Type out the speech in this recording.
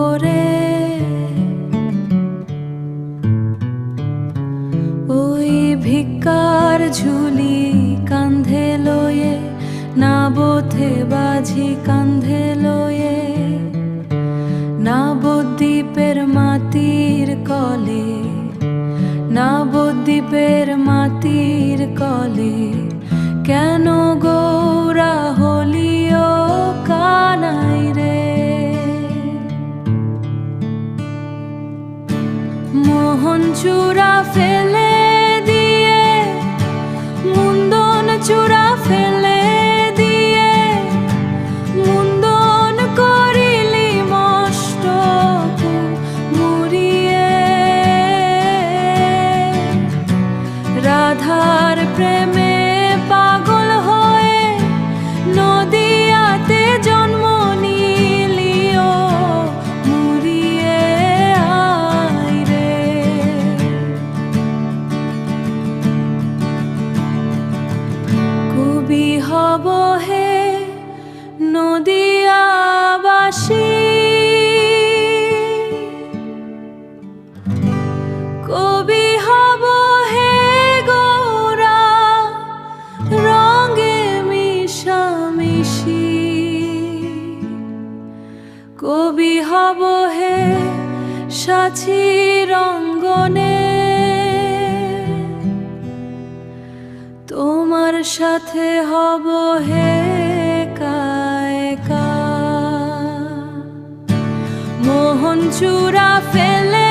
করে ওই ভিক্ষার ঝুলি কান্ধে লয়ে, নাবথে বাজি কান্ধে লয়ে, নবদ্বীপের মাটির কলে, নবদ্বীপের মাটির কলে কেন গৌরা হলিও কানাই রে। মোহন চূড়া ফেলে দিয়ে, মুন্দন চূড়া ফেলে দিয়ে, মুন্দন করিলি মস্তক মুড়িয়ে। রাধার প্রেমে পাগল হয়ে নদিয়াতে জন্ম নিলিও মুড়িয়ে আয় রে। কবি হব হে নদিয়াবাসী, কবি হব হে গৌরা রঙে মিশামিশি, কবি হব হে সাথী রঙ্গনে, তোমার সাথে হব হে একা। মোহন চূড়া ফেলে